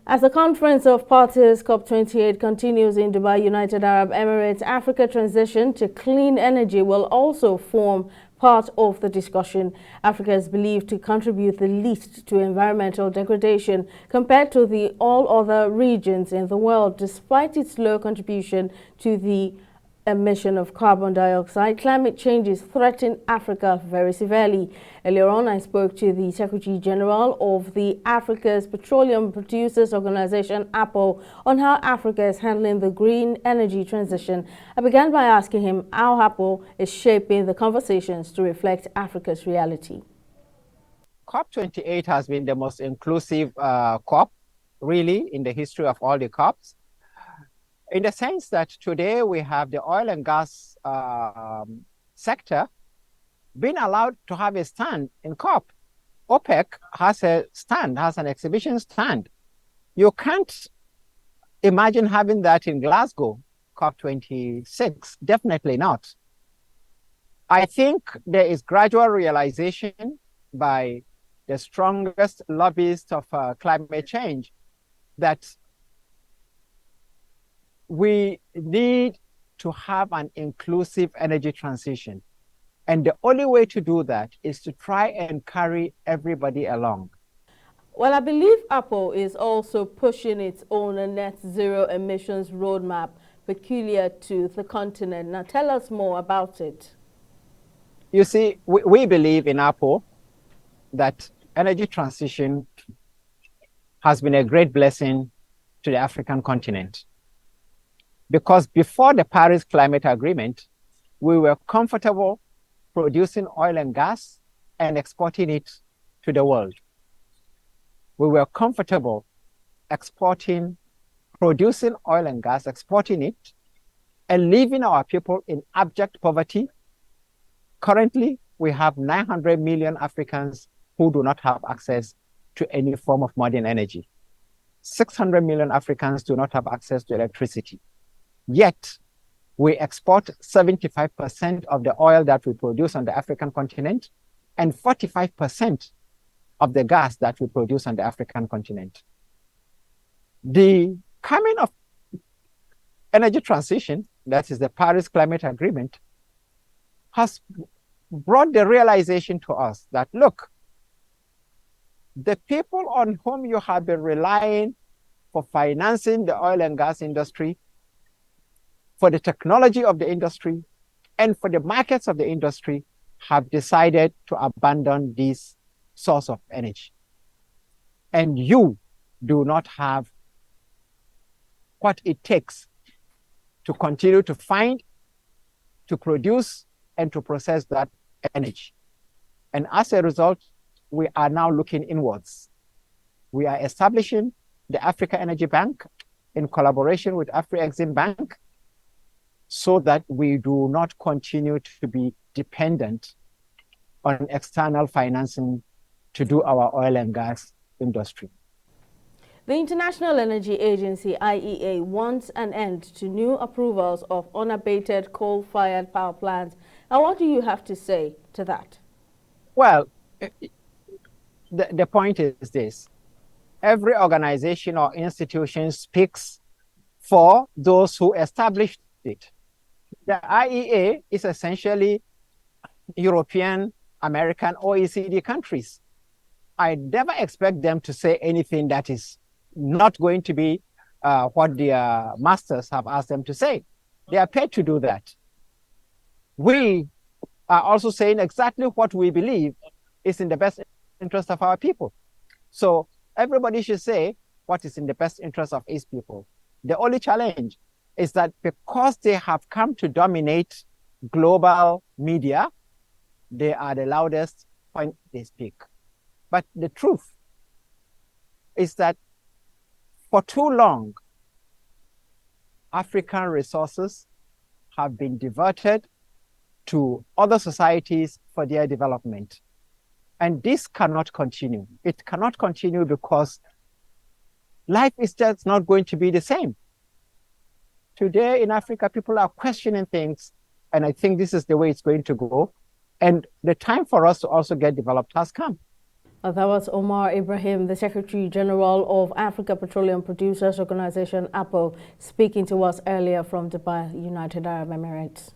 As the Conference of Parties COP28 continues in Dubai, United Arab Emirates, Africa transition to clean energy will also form part of the discussion. Africa is believed to contribute the least to environmental degradation compared to the all other regions in the world, despite its low contribution to the emission of carbon dioxide. Climate change is threatening Africa very severely. Earlier on, I spoke to the Secretary General of the Africa's Petroleum Producers Organization, APPO, on how Africa is handling the green energy transition. I began by asking him how APPO is shaping the conversations to reflect Africa's reality. COP28 has been the most inclusive COP, really, in the history of all the COPs, in the sense that today we have the oil and gas sector being allowed to have a stand in COP. OPEC has a stand, has an exhibition stand. You can't imagine having that in Glasgow, COP26, definitely not. I think there is gradual realization by the strongest lobbyists of climate change that we need to have an inclusive energy transition. And the only way to do that is to try and carry everybody along. Well, I believe APPO is also pushing its own net zero emissions roadmap peculiar to the continent. Now, tell us more about it. You see, we believe in APPO that energy transition has been a great blessing to the African continent. Because before the Paris Climate Agreement, we were comfortable producing oil and gas and exporting it to the world. We were comfortable producing oil and gas, exporting it, and leaving our people in abject poverty. Currently, we have 900 million Africans who do not have access to any form of modern energy. 600 million Africans do not have access to electricity. Yet, we export 75% of the oil that we produce on the African continent and 45% of the gas that we produce on the African continent. The coming of energy transition, that is the Paris Climate Agreement, has brought the realization to us that, look, the people on whom you have been relying for financing the oil and gas industry, for the technology of the industry, and for the markets of the industry have decided to abandon this source of energy. And you do not have what it takes to continue to find, to produce, and to process that energy. And as a result, we are now looking inwards. We are establishing the Africa Energy Bank in collaboration with Afri-Exim Bank, so that we do not continue to be dependent on external financing to do our oil and gas industry. The International Energy Agency, IEA, wants an end to new approvals of unabated coal-fired power plants. Now, what do you have to say to that? Well, the point is this. Every organization or institution speaks for those who established it. The IEA is essentially European, American, OECD countries. I never expect them to say anything that is not going to be what their masters have asked them to say. They are paid to do that. We are also saying exactly what we believe is in the best interest of our people. So everybody should say what is in the best interest of its people. The only challenge is that because they have come to dominate global media, they are the loudest when they speak. But the truth is that for too long, African resources have been diverted to other societies for their development. And this cannot continue. It cannot continue because life is just not going to be the same. Today in Africa, people are questioning things, and I think this is the way it's going to go. And the time for us to also get developed has come. That was Omar Ibrahim, the Secretary General of Africa Petroleum Producers Organization, APPO, speaking to us earlier from Dubai, United Arab Emirates.